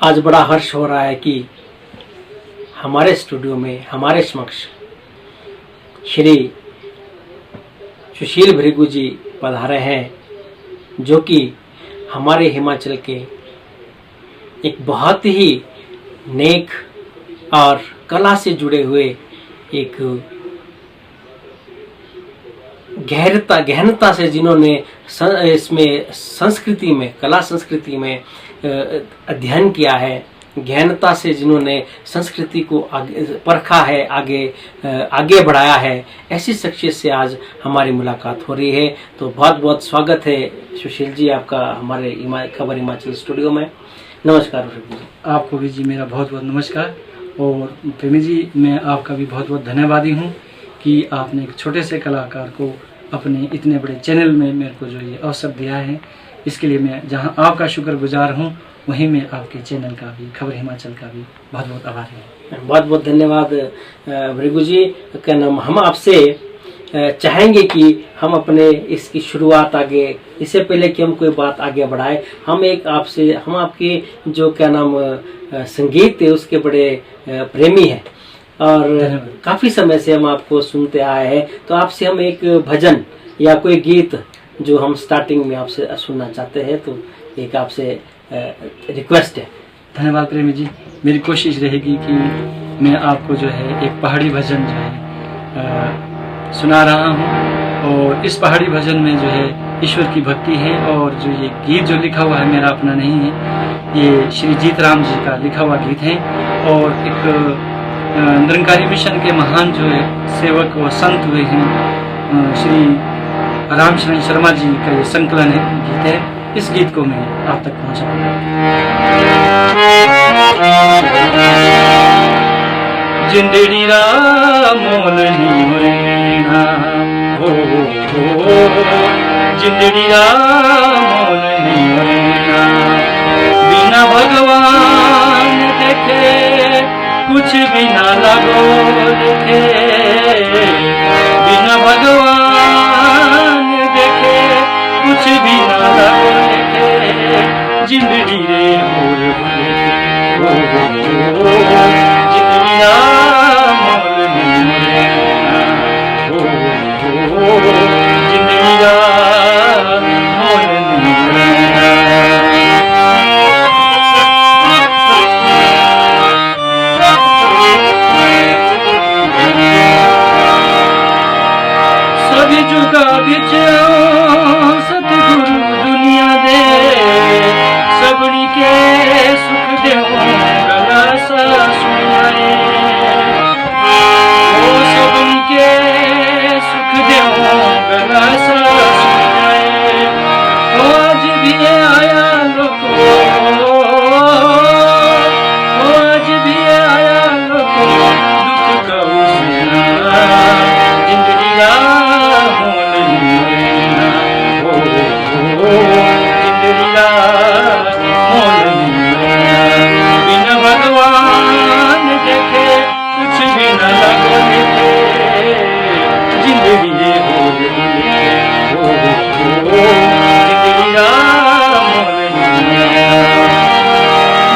आज बड़ा हर्ष हो रहा है कि हमारे स्टूडियो में हमारे समक्ष श्री सुशील भृगु जी पधारे हैं, जो कि हमारे हिमाचल के एक बहुत ही नेक और कला से जुड़े हुए एक गहनता से जिन्होंने इसमें संस्कृति में, कला संस्कृति में अध्ययन किया है, गहनता से जिन्होंने संस्कृति को आगे परखा है, आगे बढ़ाया है, ऐसी शख्सियत से आज हमारी मुलाकात हो रही है। तो बहुत बहुत स्वागत है सुशील जी आपका हमारे खबर हिमाचल स्टूडियो में। नमस्कार जी। आपको भी जी मेरा बहुत बहुत नमस्कार। और प्रेमी जी, मैं आपका भी बहुत बहुत धन्यवादी हूँ कि आपने एक छोटे से कलाकार को अपने इतने बड़े चैनल में मेरे को जो ये अवसर दिया है, इसके लिए मैं जहाँ आपका शुक्रगुजार हूँ वहीं मैं आपके चैनल का भी, खबर हिमाचल का भी बहुत बहुत आभारी हूँ। बहुत बहुत धन्यवाद भृगु जी। क्या नाम, हम आपसे चाहेंगे कि हम अपने इसकी शुरुआत आगे, इससे पहले कि हम कोई बात आगे बढ़ाए, हम आपके जो क्या नाम संगीत है उसके बड़े प्रेमी हैं और काफ़ी समय से हम आपको सुनते आए हैं। तो आपसे हम एक भजन या कोई गीत जो हम स्टार्टिंग में आपसे सुनना चाहते हैं, तो एक आपसे रिक्वेस्ट है। धन्यवाद प्रेमी जी। मेरी कोशिश रहेगी कि मैं आपको जो है एक पहाड़ी भजन जो है सुना रहा हूँ। और इस पहाड़ी भजन में जो है ईश्वर की भक्ति है, और जो ये गीत जो लिखा हुआ है मेरा अपना नहीं है, ये श्री जीतराम जी का लिखा हुआ गीत है। और एक निरंकारी मिशन के महान जो है सेवक व संत हुए हैं श्री रामशरण शर्मा जी का ये संकलन है, गीत है। इस गीत को मैं आप तक पहुँचाऊंगा। जिंदड़ी मोल नीना हो जिंदड़ी मोल नीना, बिना भगवान देखे कुछ भी ना लगो देखे, बिना भगवान देखे कुछ भी ना लगो देखे, जिंदड़ी रे मोल सतगुरु दुनिया दे सबनी के सुख दे गला सा सुनाए, ओ सबनी के सुख दे गला सा सुनाए। ओ आज भी आया लोको, ओ आज भी आया लोको, दुख का सुना जिंदगी बिना भगवान देखे कुछ भी न लगे, जिंदगी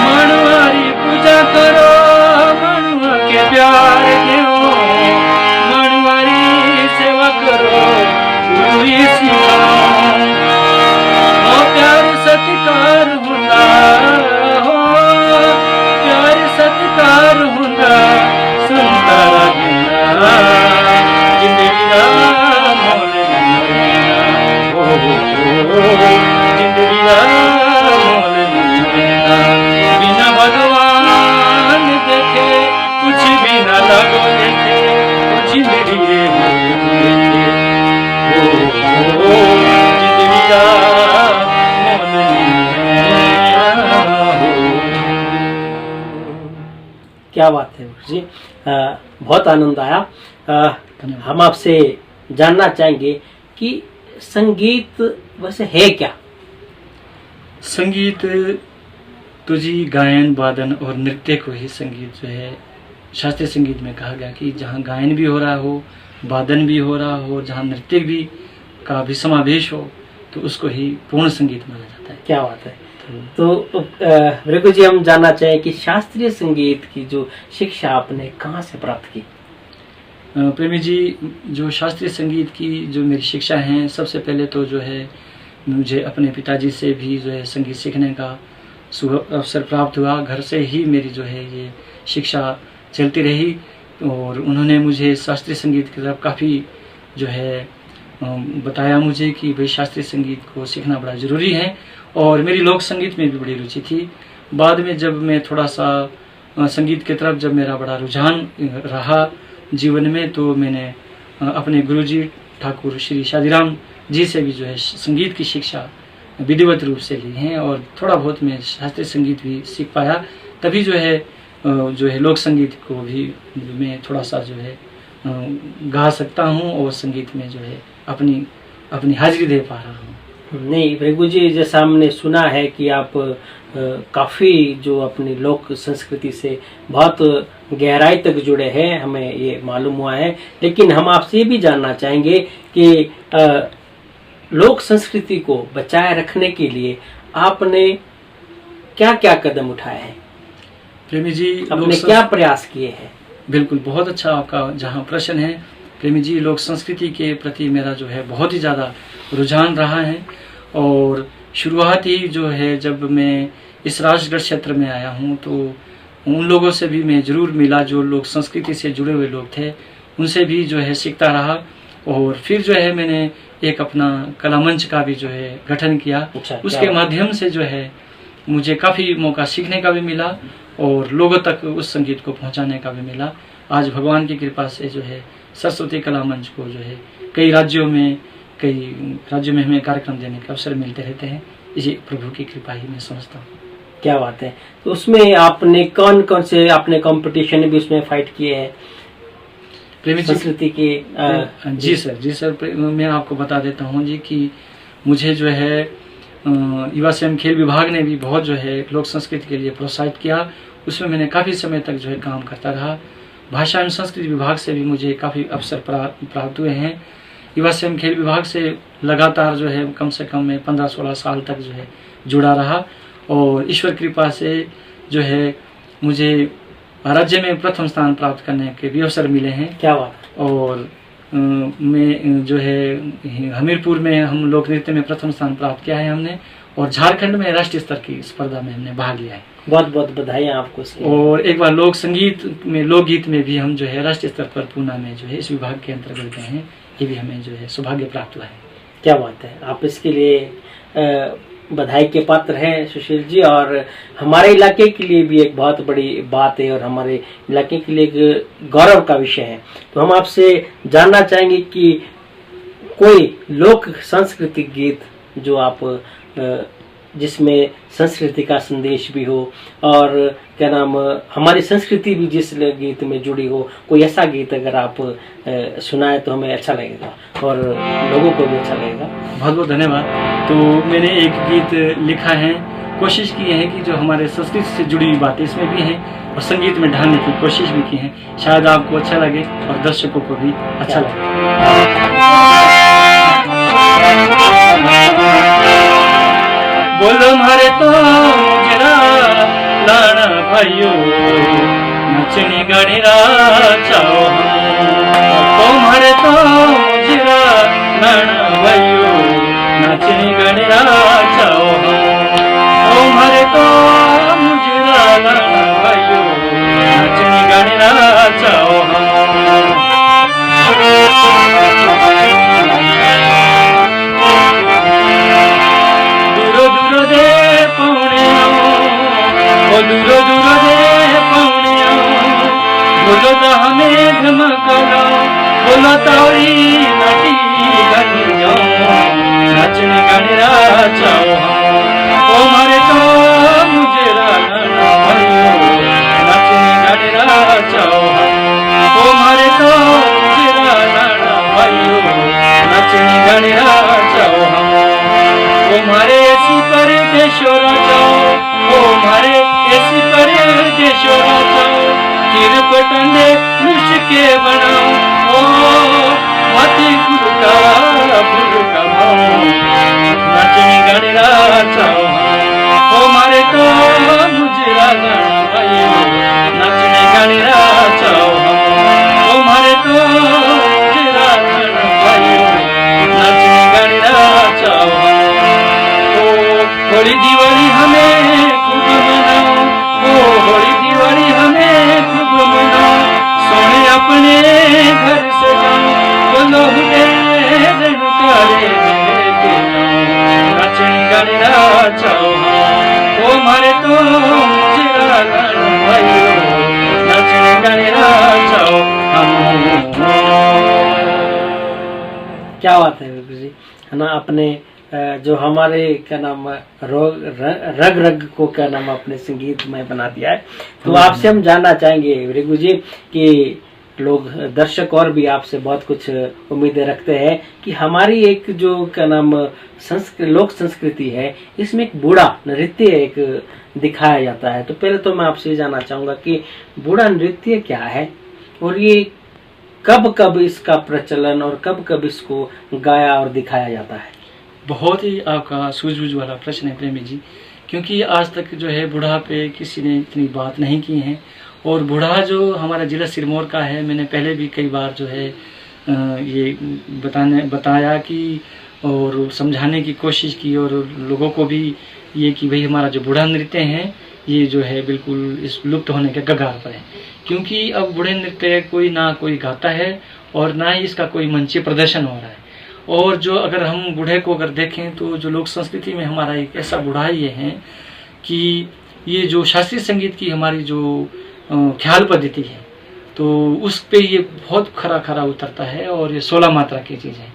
मनवारी पूजा करो, मनुआ के प्यार दो, मनवारी सेवा करो, प्यार सत्कार होता हो, प्यार सत्कार होता सुनता रहना, जिंदगी मोल जिंदगी मोल बिना भगवान देखे कुछ भी न लगो देखे, जिंदगी क्या बात है जी। बहुत आनंद आया। हम आपसे जानना चाहेंगे कि संगीत वैसे है क्या? संगीत तो जी गायन, वादन और नृत्य को ही संगीत जो है शास्त्रीय संगीत में कहा गया कि जहाँ गायन भी हो रहा हो, वादन भी हो रहा हो, जहाँ नृत्य भी का भी समावेश हो, तो उसको ही पूर्ण संगीत माना जाता है। क्या बात है। तो रिकू जी, हम जानना चाहें कि शास्त्रीय संगीत की जो शिक्षा आपने कहाँ से प्राप्त की? प्रेमी जी, जो शास्त्रीय संगीत की जो मेरी शिक्षा है, सबसे पहले तो जो है मुझे अपने पिताजी से भी जो है संगीत सीखने का अवसर प्राप्त हुआ। घर से ही मेरी जो है ये शिक्षा चलती रही और उन्होंने मुझे शास्त्रीय संगीत की तरफ काफ़ी जो है बताया मुझे कि भाई शास्त्रीय संगीत को सीखना बड़ा ज़रूरी है, और मेरी लोक संगीत में भी बड़ी रुचि थी। बाद में जब मैं थोड़ा सा संगीत की तरफ जब मेरा बड़ा रुझान रहा जीवन में, तो मैंने अपने गुरुजी ठाकुर श्री शादीराम जी से भी जो है संगीत की शिक्षा विधिवत रूप से ली है, और थोड़ा बहुत मैं शास्त्रीय संगीत भी सीख पाया। तभी जो है लोक संगीत को भी मैं थोड़ा सा जो है गा सकता हूँ और संगीत में जो है अपनी हाजिरी दे पा रहा हूँ। नहीं भृगु जी, जैसा हमने सुना है कि आप काफ़ी जो अपनी लोक संस्कृति से बहुत गहराई तक जुड़े हैं, हमें ये मालूम हुआ है। लेकिन हम आपसे ये भी जानना चाहेंगे कि लोक संस्कृति को बचाए रखने के लिए आपने क्या क्या कदम उठाए हैं? प्रेमी जी, आपने क्या प्रयास किए हैं? बिल्कुल, बहुत अच्छा आपका जहाँ प्रश्न है प्रेमी जी। लोक संस्कृति के प्रति मेरा जो है बहुत ही ज़्यादा रुझान रहा है, और शुरुआत ही जो है जब मैं इस राजगढ़ क्षेत्र में आया हूँ, तो उन लोगों से भी मैं ज़रूर मिला जो लोग संस्कृति से जुड़े हुए लोग थे, उनसे भी जो है सीखता रहा। और फिर जो है मैंने एक अपना कला मंच का भी जो है गठन किया। उसके माध्यम से जो है मुझे काफ़ी मौका सीखने का भी मिला और लोगों तक उस संगीत को पहुंचाने का भी मिला। आज भगवान की कृपा से जो है सरस्वती कला मंच को जो है कई राज्यों में हमें कार्यक्रम देने के अवसर मिलते रहते हैं। इसी प्रभु की कृपा ही मैं समझता हूँ। क्या बात है। तो उसमें आपने कौन कौन से आपने कंपटीशन भी उसमें फाइट किए हैं प्रेमी संस्कृति के? जी सर, मैं आपको बता देता हूँ जी कि मुझे जो है युवा स्वयं खेल विभाग ने भी बहुत जो है लोक संस्कृति के लिए प्रोत्साहित किया। उसमें मैंने काफ़ी समय तक जो है काम करता रहा। भाषा एवं संस्कृति विभाग से भी मुझे काफ़ी अवसर प्राप्त हुए हैं। युवा स्वयं खेल विभाग से लगातार जो है कम से कम मैं 15-16 साल तक जो है जुड़ा रहा, और ईश्वर कृपा से जो है मुझे राज्य में प्रथम स्थान प्राप्त करने के भी अवसर मिले हैं। क्या बात। और मैं जो है हमीरपुर में हम लोक नृत्य में प्रथम स्थान प्राप्त किया है हमने, और झारखंड में राष्ट्रीय स्तर की स्पर्धा में हमने भाग लिया है। बहुत बहुत बधाई आपको। और एक बार लोक संगीत में लोकगीत में भी हम जो है राष्ट्रीय स्तर पर पूना में जो है इस विभाग के अंतर्गत गए हैं। ये भी हमें जो है सौभाग्य प्राप्त हुआ है। क्या बात है। आप इसके लिए बधाई के पात्र हैं सुशील जी, और हमारे इलाके के लिए भी एक बहुत बड़ी बात है और हमारे इलाके के लिए एक गौरव का विषय है। तो हम आपसे जानना चाहेंगे कि कोई लोक सांस्कृतिक गीत जो आप जिसमें संस्कृति का संदेश भी हो और क्या नाम हमारी संस्कृति भी जिस गीत में जुड़ी हो, कोई ऐसा गीत अगर आप सुनाए तो हमें अच्छा लगेगा और लोगों को भी अच्छा लगेगा। बहुत बहुत धन्यवाद। तो मैंने एक गीत लिखा है, कोशिश की है कि जो हमारे संस्कृति से जुड़ी हुई बातें इसमें भी हैं और संगीत में ढालने की कोशिश भी की है। शायद आपको अच्छा लगे और दर्शकों को भी अच्छा लगे। बोलो मारे तो जरा लाना भाइयों नचनी गणिरा चाओ तुम्हारे तो जरा लाना भाइयों नचनी गणिरा चाओ तुम्हारे तो मुजरा लाना भाइयों नचनी गणिरा चाओ दूरो दूरो दे पौनिया बोलो तो हमें धमकला बोलो तारी नटी गनिया नचने गणरा चाओ ओ मारे तो मुझे राना भाइयों नचने गणरा चाओ ओ मारे तो मुझे राना भाइयों नचने गणरा चाओ ओ मारे ऐसी पर देशोरा जाओ ओ मारे ऐसी करे देशोरा जाओ किरपटने मुश्के बनाओ ओ माथे कुर्ता फुलका भाओ नचनी गणरा चाओ ओ तो मुझे रागण भयो नाचने गाने नाचाओ हम तुम्हारे तो मुझे रागण भयो नाचने गाने नाचाओ हम होली दिवाली हमें खूब मनाओ होली दिवाली हमें खूब मनाओ सोने अपने घर से जाओ बोलो रेणुकारे नाचने गाने नाचाओ हमारे तो मुझे रागण भयो नाचने गाने नाचाओ क्या बात है विवेक जी, है ना। अपने जो हमारे क्या नाम रग रग को क्या नाम अपने संगीत में बना दिया है। तो आपसे हम जानना चाहेंगे रिगु जी कि लोग दर्शक और भी आपसे बहुत कुछ उम्मीदें रखते हैं कि हमारी एक जो क्या नाम लोक संस्कृति है, इसमें एक बूढ़ा नृत्य एक दिखाया जाता है। तो पहले तो मैं आपसे जानना चाहूंगा कि बूढ़ा नृत्य क्या है और ये कब कब इसका प्रचलन और कब कब इसको गाया और दिखाया जाता है। बहुत ही आपका सूझबूझ वाला प्रश्न है प्रेमी जी, क्योंकि आज तक जो है बूढ़ा पे किसी ने इतनी बात नहीं की है। और बूढ़ा जो हमारा जिला सिरमौर का है, मैंने पहले भी कई बार जो है ये बताया कि और समझाने की कोशिश की और लोगों को भी ये कि भाई हमारा जो बूढ़ा नृत्य है ये जो है बिल्कुल इस लुप्त होने के कगार पर है। क्योंकि अब बूढ़े नृत्य कोई गाता है और ना ही इसका कोई मंचीय प्रदर्शन हो रहा है। और जो अगर हम बूढ़े को अगर देखें तो जो लोक संस्कृति में हमारा एक ऐसा बूढ़ा ये है कि ये जो शास्त्रीय संगीत की हमारी जो ख्याल पद्धति है तो उस पे ये बहुत खरा खरा उतरता है और ये 16 मात्रा की चीज़ है।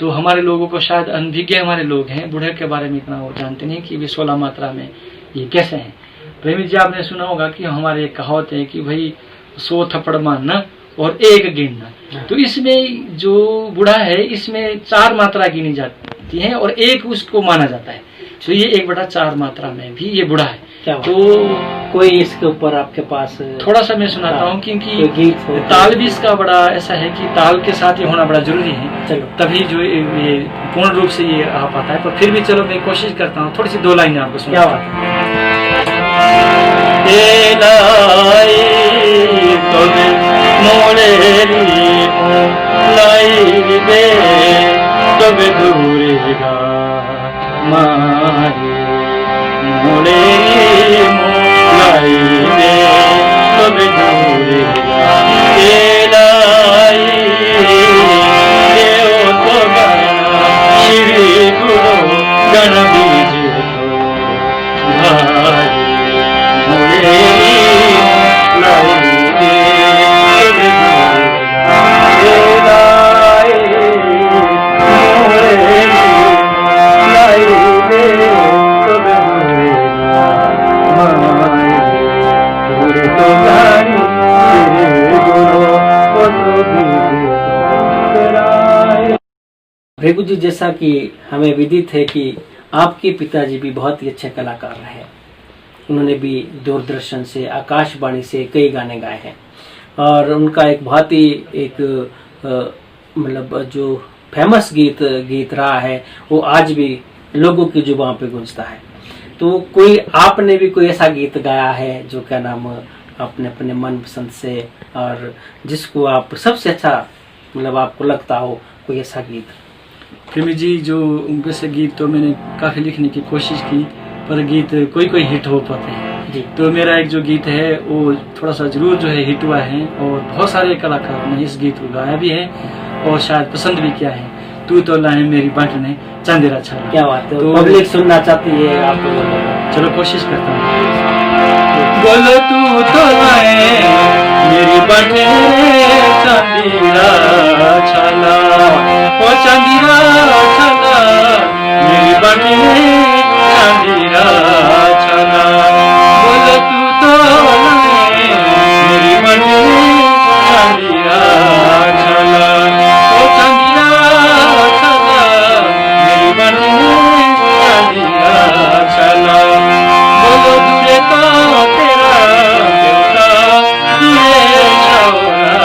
तो हमारे लोगों को शायद अनभिज्ञ हमारे लोग हैं बूढ़े के बारे में इतना वो जानते नहीं कि वे 16 मात्रा में ये कैसे हैं। प्रेमी जी आपने सुना होगा कि हमारे एक कहावत है कि भाई 100 थप्पड़ मारना और 1 गिनना। तो इसमें जो बूढ़ा है इसमें 4 मात्रा गिनी जाती है और 1 उसको माना जाता है। तो ये 1/4 मात्रा में भी ये बूढ़ा है। तो कोई इसके ऊपर आपके पास थोड़ा सा मैं सुनाता हूँ क्योंकि ताल भी इसका बड़ा ऐसा है कि ताल के साथ ये होना बड़ा जरूरी है। चलो तभी जो ये पूर्ण रूप से ये आ पाता है। पर फिर भी चलो मैं कोशिश करता हूँ थोड़ी सी 2 लाइनें आपको सुना। रेगु जी, जैसा कि हमें विदित है कि आपके पिताजी भी बहुत ही अच्छे कलाकार रहे। उन्होंने भी दूरदर्शन से आकाशवाणी से कई गाने गाए हैं और उनका एक बहुत ही एक मतलब जो फेमस गीत रहा है वो आज भी लोगों की जुबान पे गूंजता है। तो कोई आपने भी कोई ऐसा गीत गाया है जो क्या नाम अपने अपने मन पसंद से और जिसको आप सबसे अच्छा मतलब आपको लगता हो कोई ऐसा गीत? प्रेमी जी, जो वैसे गीत तो मैंने काफ़ी लिखने की कोशिश की पर गीत कोई हिट हो पाते हैं जी। तो मेरा एक जो गीत है वो थोड़ा सा जरूर जो है हिट हुआ है और बहुत सारे कलाकार ने इस गीत को गाया भी है और शायद पसंद भी किया है। तू तो लाए मेरी बांटने चांदेरा छाला। क्या बात है, तो पब्लिक सुनना चाहती है आप? चलो कोशिश करता हूँ। बोलो तू तो लाए मेरी बांटने चांदेरा छाला, ओ चांदेरा छाला मेरी बांटने चांदेरा छाला। बोलो तू तो लाए मेरी बांटने चांदेरा छाला, ओ चांदेरा छाला मेरी बांटने चांदेरा छाला। बोलो दूरे तो तेरा देवता दूरे छावरा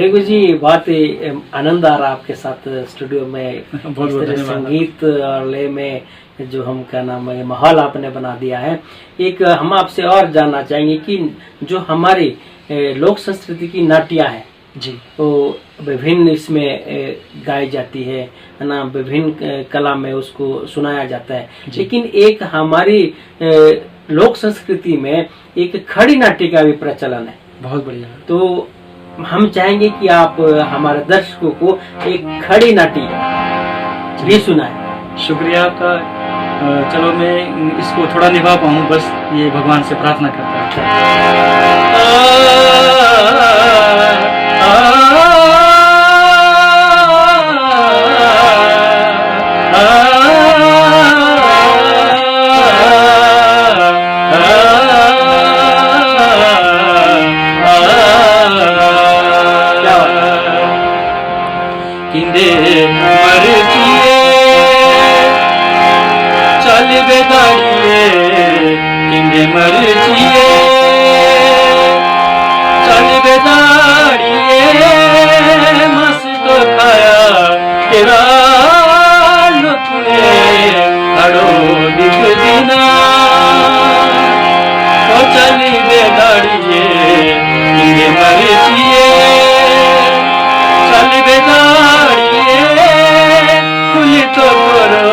भृगु जी, बहुत ही आनंद आ रहा आपके साथ स्टूडियो में। बहुत इस तरह धन्यवाद। संगीत और लय में जो हम क्या नाम है माहौल आपने बना दिया है। एक हम आपसे और जानना चाहेंगे कि जो हमारी लोक संस्कृति की नाटियाँ है जी, तो विभिन्न इसमें गाई जाती है ना, विभिन्न कला में उसको सुनाया जाता है, लेकिन एक हमारी लोक संस्कृति में एक खड़ी नाट्य का भी प्रचलन है। बहुत बढ़िया। तो हम चाहेंगे कि आप हमारे दर्शकों को एक खड़ी नाट्य भी सुनाएं। शुक्रिया आपका। चलो मैं इसको थोड़ा निभा पाऊँ, बस ये भगवान से प्रार्थना करता चल बेदाड़िए किंदे मर जिए, चल बेदाड़िए मस्त खाया तेरा लुत्फे अड़ो दिख दिना, तो चल बेदाड़िए किंदे मर जिए, चल बेदाड़िए खुली तो करो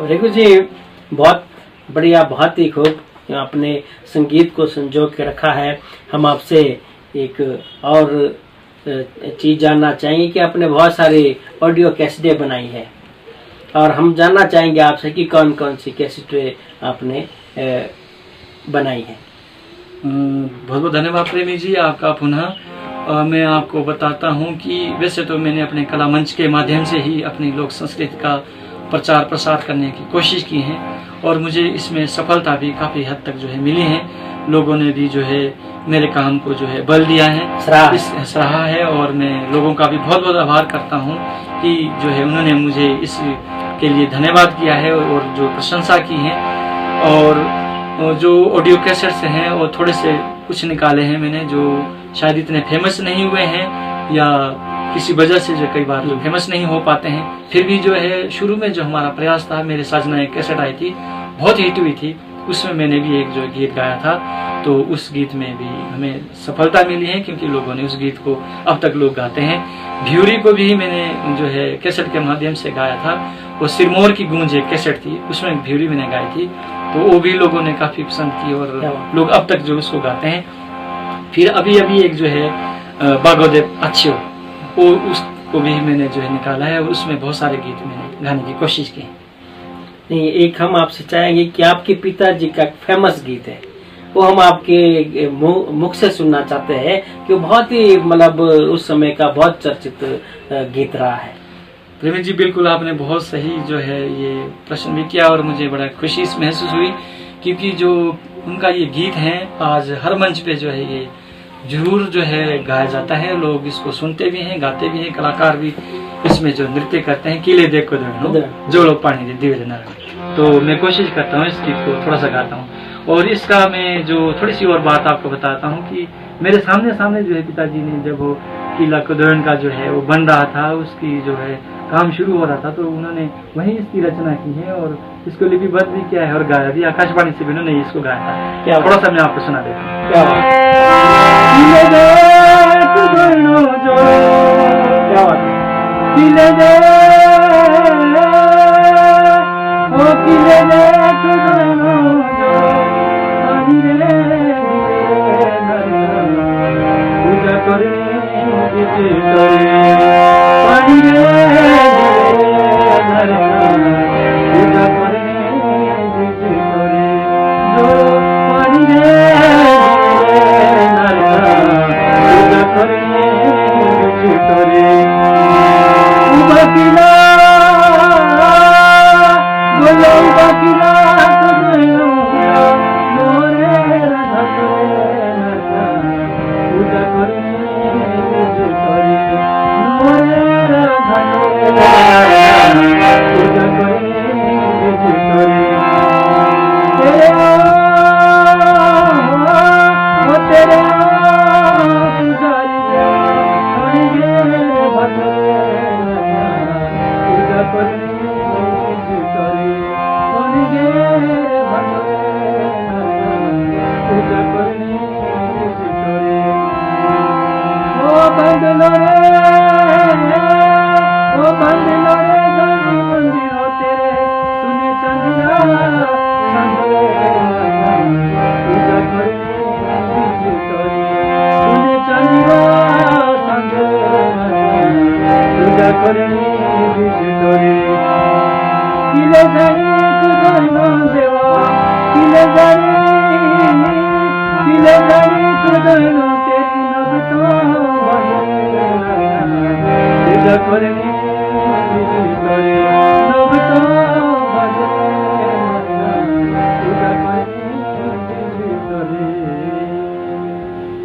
भृगु जी, बहुत बढ़िया, बहुत ही खूब आपने संगीत को संजो के रखा है। हम आपसे एक और चीज़ जानना चाहेंगे कि आपने बहुत सारी ऑडियो कैसेटें बनाई है, और हम जानना चाहेंगे आपसे कि कौन कौन सी कैसेटें आपने बनाई है। बहुत बहुत धन्यवाद प्रेमी जी आपका पुनः। मैं आपको बताता हूं कि वैसे तो मैंने अपने कला मंच के माध्यम से ही अपनी लोक संस्कृति का प्रचार प्रसार करने की कोशिश की है, और मुझे इसमें सफलता भी काफ़ी हद तक जो है मिली है। लोगों ने भी जो है मेरे काम को जो है बल दिया है, सराहा है, और मैं लोगों का भी बहुत बहुत आभार करता हूँ कि जो है उन्होंने मुझे इसके लिए धन्यवाद किया है और जो प्रशंसा की है। और जो ऑडियो कैसेट्स हैं वो थोड़े से कुछ निकाले हैं मैंने, जो शायद इतने फेमस नहीं हुए हैं या किसी वजह से जो कई बार जो फेमस नहीं हो पाते हैं। फिर भी जो है शुरू में जो हमारा प्रयास था, मेरे साजना एक कैसेट आई थी, बहुत हिट हुई थी, उसमें मैंने भी एक जो गीत गाया था, तो उस गीत में भी हमें सफलता मिली है क्योंकि लोगों ने उस गीत को अब तक लोग गाते हैं। भ्यूरी को भी मैंने जो है कैसेट के माध्यम से गाया था, वो सिरमौर की गूंज एक कैसेट थी, उसमें भ्यूरी मैंने गाई थी, तो वो भी लोगों ने काफी पसंद की और लोग अब तक जो उसको गाते हैं। फिर अभी एक जो है बागोदेव अच्छो, वो उसको भी मैंने जो है निकाला है, और उसमें बहुत सारे गीत मैंने गाने की कोशिश की। नहीं, एक हम आपसे चाहेंगे कि आपके पिताजी का फेमस गीत है, वो हम आपके मुख से सुनना चाहते हैं कि वो बहुत ही मतलब उस समय का बहुत चर्चित गीत रहा है। प्रेमी जी, बिल्कुल आपने बहुत सही जो है ये प्रश्न भी किया, और मुझे बड़ा खुशी महसूस हुई क्योंकि जो उनका ये गीत है आज हर मंच पे जो है ये जरूर जो है गाया जाता है, लोग इसको सुनते भी हैं, गाते भी हैं, कलाकार भी इसमें जो नृत्य करते हैं, किले देखो जो लोग पानी दे दिव्य नारायण। तो मैं कोशिश करता हूँ इस गीत को थोड़ा सा गाता हूँ। और इसका मैं जो थोड़ी सी और बात आपको बताता हूँ कि मेरे सामने जो है पिताजी ने जब वो किला कुदरन का जो है वो बन रहा था, उसकी जो है काम शुरू हो रहा था, तो उन्होंने वहीं इसकी रचना की है और इसको लिपिबद्ध भी किया है और गाया भी। आकाशवाणी से भी उन्होंने इसको गाया था। क्या थोड़ा सा मैं आपको सुना देता हूँ। क्या बात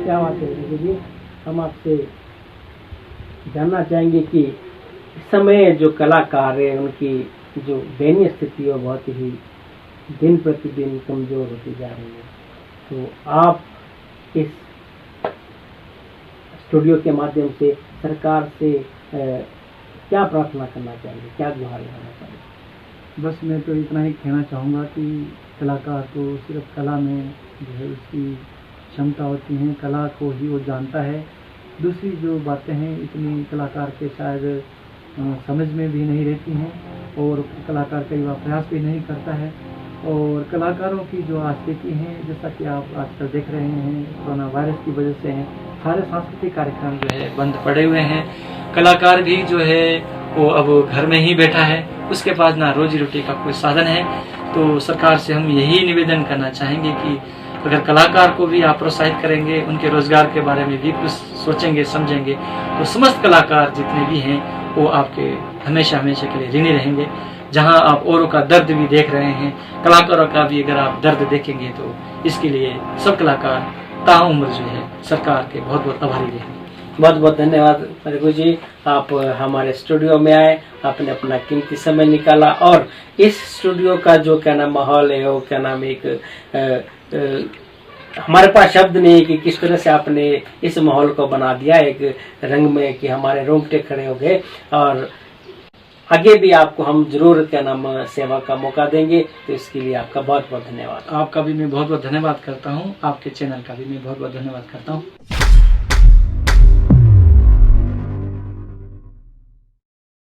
क्या बात है जी। हम आपसे जानना चाहेंगे कि इस समय जो कलाकार है उनकी जो दयनीय स्थिति है बहुत ही दिन प्रतिदिन कमजोर होती जा रही है, तो आप इस स्टूडियो के माध्यम से सरकार से क्या प्रार्थना करना चाहेंगे, क्या गुहार लगाना चाहेंगे? बस मैं तो इतना ही कहना चाहूँगा कि कलाकार को सिर्फ कला में जो है उसकी क्षमता होती है, कला को ही वो जानता है। दूसरी जो बातें हैं इतनी कलाकार के शायद समझ में भी नहीं रहती हैं और कलाकार कई बार प्रयास भी नहीं करता है। और कलाकारों की जो आज स्थिति है, जैसा कि आप आजकल देख रहे हैं, कोरोना वायरस की वजह से हैं, सारे सांस्कृतिक कार्यक्रम जो है बंद पड़े हुए हैं। कलाकार भी जो है वो अब घर में ही बैठा है, उसके पास ना रोजी रोटी का कोई साधन है। तो सरकार से हम यही निवेदन करना चाहेंगे कि अगर कलाकार को भी आप प्रोत्साहित करेंगे, उनके रोजगार के बारे में भी कुछ सोचेंगे समझेंगे, तो समस्त कलाकार जितने भी हैं वो आपके हमेशा हमेशा के लिए ऋणी रहेंगे। जहां आप औरों का दर्द भी देख रहे हैं, कलाकारों का भी अगर आप दर्द देखेंगे तो इसके लिए सब कलाकार ताउम्र जो है सरकार के बहुत बहुत आभारी रहेंगे। बहुत बहुत धन्यवाद रघु जी, आप हमारे स्टूडियो में आए, आपने अपना कीमती समय निकाला और इस स्टूडियो का जो क्या नाम माहौल है वो क्या नाम एक हमारे पास शब्द नहीं है कि किस तरह से आपने इस माहौल को बना दिया एक रंग में कि हमारे रोंगटे खड़े हो गए। और आगे भी आपको हम जरूर क्या नाम सेवा का मौका देंगे, तो इसके लिए आपका बहुत बहुत धन्यवाद। आपका भी मैं बहुत बहुत धन्यवाद करता हूँ, आपके चैनल का भी मैं बहुत बहुत धन्यवाद करता हूँ।